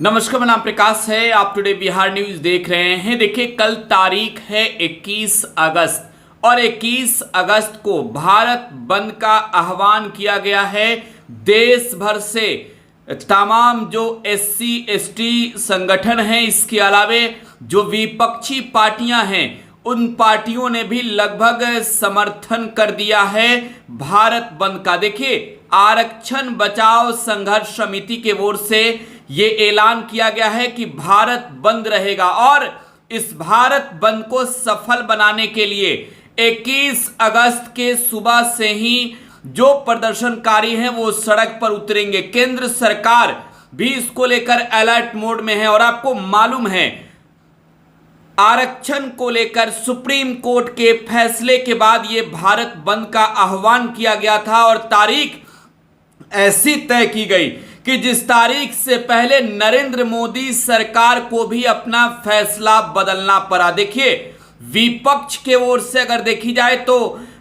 नमस्कार, मेरा नाम प्रकाश है। आप टुडे बिहार न्यूज देख रहे हैं। देखिए, कल तारीख है 21 अगस्त और 21 अगस्त को भारत बंद का आह्वान किया गया है। देश भर से तमाम जो SC ST संगठन हैं, इसके अलावे जो विपक्षी पार्टियां हैं, उन पार्टियों ने भी लगभग समर्थन कर दिया है भारत बंद का। देखिए, आरक्षण बचाओ संघर्ष समिति के ओर से ये ऐलान किया गया है कि भारत बंद रहेगा और इस भारत बंद को सफल बनाने के लिए 21 अगस्त के सुबह से ही जो प्रदर्शनकारी हैं वो सड़क पर उतरेंगे। केंद्र सरकार भी इसको लेकर अलर्ट मोड में है और आपको मालूम है, आरक्षण को लेकर सुप्रीम कोर्ट के फैसले के बाद ये भारत बंद का आह्वान किया गया था और तारीख ऐसी तय की गई कि जिस तारीख से पहले नरेंद्र मोदी सरकार को भी अपना फैसला बदलना पड़ा। देखिए, विपक्ष के ओर से अगर देखी जाए तो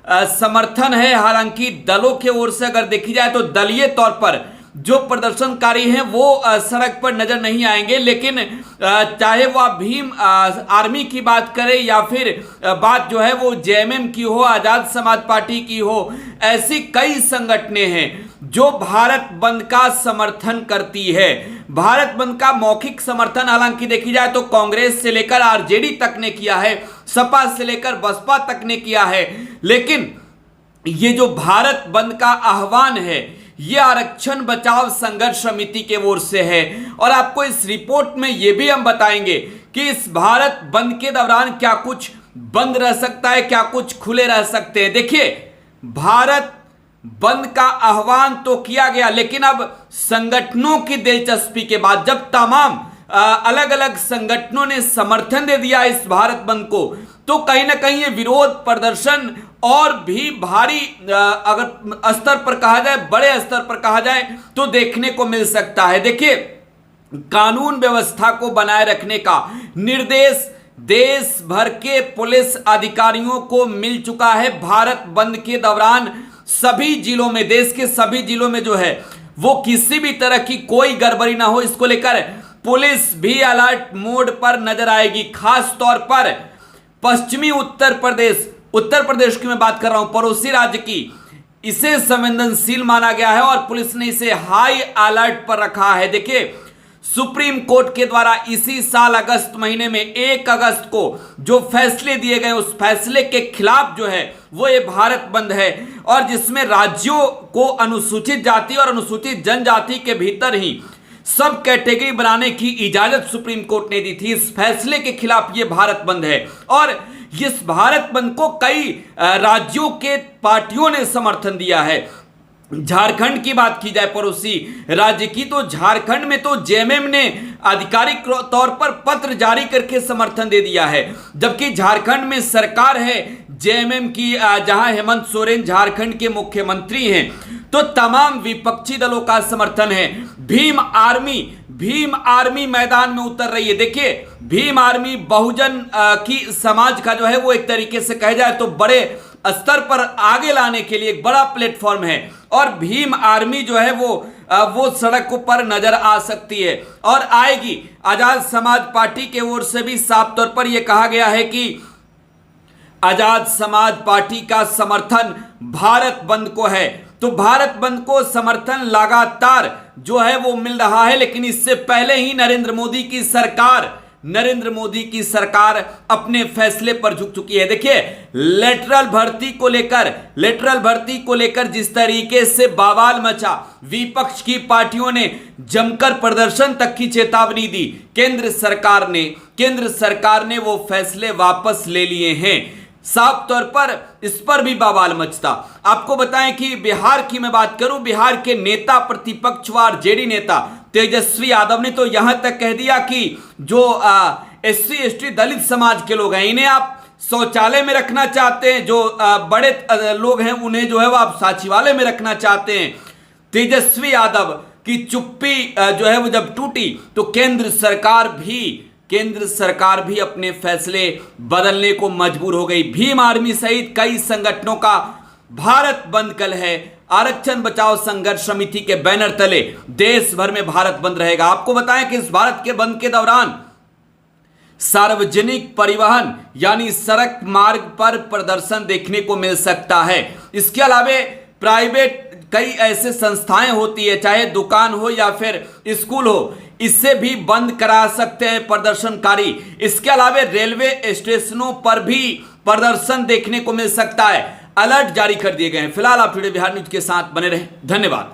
समर्थन है, हालांकि दलों के ओर से अगर देखी जाए तो दलीय तौर पर जो प्रदर्शनकारी हैं वो सड़क पर नजर नहीं आएंगे। लेकिन चाहे वो आप भीम आर्मी की बात करें या फिर बात जो है वो JMM की हो, आजाद समाज पार्टी की हो, ऐसी कई संगठनें हैं जो भारत बंद का समर्थन करती है। भारत बंद का मौखिक समर्थन हालांकि देखी जाए तो कांग्रेस से लेकर RJD तक ने किया है, सपा से लेकर बसपा तक ने किया है। लेकिन ये जो भारत बंद का आह्वान है, ये आरक्षण बचाओ संघर्ष समिति के ओर से है और आपको इस रिपोर्ट में ये भी हम बताएंगे कि इस भारत बंद के दौरान क्या कुछ बंद रह सकता है, क्या कुछ खुले रह सकते हैं। देखिए, भारत बंद का आह्वान तो किया गया, लेकिन अब संगठनों की दिलचस्पी के बाद जब तमाम अलग अलग संगठनों ने समर्थन दे दिया इस भारत बंद को, तो कहीं ना कहीं ये विरोध प्रदर्शन और भी भारी अगर स्तर पर कहा जाए, बड़े स्तर पर कहा जाए तो देखने को मिल सकता है। देखिए, कानून व्यवस्था को बनाए रखने का निर्देश देश भर के पुलिस अधिकारियों को मिल चुका है। भारत बंद के दौरान सभी जिलों में, देश के सभी जिलों में जो है वो किसी भी तरह की कोई गड़बड़ी ना हो, इसको लेकर पुलिस भी अलर्ट मोड पर नजर आएगी। खास तौर पर पश्चिमी उत्तर प्रदेश की मैं बात कर रहा हूं, पड़ोसी राज्य की, इसे संवेदनशील माना गया है और पुलिस ने इसे हाई अलर्ट पर रखा है। देखिए, सुप्रीम कोर्ट के द्वारा इसी साल अगस्त महीने में 1 अगस्त को जो फैसले दिए गए, उस फैसले के खिलाफ जो है वो ये भारत बंद है और जिसमें राज्यों को अनुसूचित जाति और अनुसूचित जनजाति के भीतर ही सब कैटेगरी बनाने की इजाजत सुप्रीम कोर्ट ने दी थी। इस फैसले के खिलाफ ये भारत बंद है और इस भारत बंद को कई राज्यों के पार्टियों ने समर्थन दिया है। झारखंड की बात की जाए, पड़ोसी राज्य की, तो झारखंड में तो JMM ने आधिकारिक तौर पर पत्र जारी करके समर्थन दे दिया है, जबकि झारखंड में सरकार है JMM की, जहां हेमंत सोरेन झारखंड के मुख्यमंत्री हैं, तो तमाम विपक्षी दलों का समर्थन है। भीम आर्मी मैदान में उतर रही है। देखिए, भीम आर्मी बहुजन की समाज का जो है वो एक तरीके से कहा जाए तो बड़े स्तर पर आगे लाने के लिए एक बड़ा प्लेटफॉर्म है और भीम आर्मी जो है वो सड़कों पर नजर आ सकती है और आएगी। आजाद समाज पार्टी के ओर से भी साफ तौर पर यह कहा गया है कि आजाद समाज पार्टी का समर्थन भारत बंद को है, तो भारत बंद को समर्थन लगातार जो है वो मिल रहा है। लेकिन इससे पहले ही नरेंद्र मोदी की सरकार अपने फैसले पर झुक चुकी है। देखिए, लेटरल भर्ती को लेकर जिस तरीके से बवाल मचा, विपक्ष की पार्टियों ने जमकर प्रदर्शन तक की चेतावनी दी, केंद्र सरकार ने वो फैसले वापस ले लिए हैं। साफ तौर पर इस पर भी बवाल मचता। आपको बताएं कि बिहार की मैं बात करूं, बिहार के नेता प्रतिपक्ष व RJD नेता तेजस्वी यादव ने तो यहां तक कह दिया कि जो SC ST दलित समाज के लोग हैं, इन्हें आप शौचालय में रखना चाहते हैं, जो बड़े लोग हैं उन्हें जो है वो आप सचिवालय में रखना चाहते हैं। तेजस्वी यादव की चुप्पी जो है वो जब टूटी तो केंद्र सरकार भी अपने फैसले बदलने को मजबूर हो गई। भीम आर्मी सहित कई संगठनों का भारत बंद कल है आरक्षण बचाओ संघर्ष समिति के बैनर तले देश भर में भारत बंद रहेगा। आपको बताएं कि इस भारत के बंद के दौरान सार्वजनिक परिवहन यानी सड़क मार्ग पर प्रदर्शन देखने को मिल सकता है। इसके अलावा प्राइवेट कई ऐसे संस्थाएं होती है, चाहे दुकान हो या फिर स्कूल हो, इससे भी बंद करा सकते हैं प्रदर्शनकारी। इसके अलावा रेलवे स्टेशनों पर भी प्रदर्शन देखने को मिल सकता है। अलर्ट जारी कर दिए गए हैं। फिलहाल आप टुडे बिहार न्यूज के साथ बने रहें। धन्यवाद।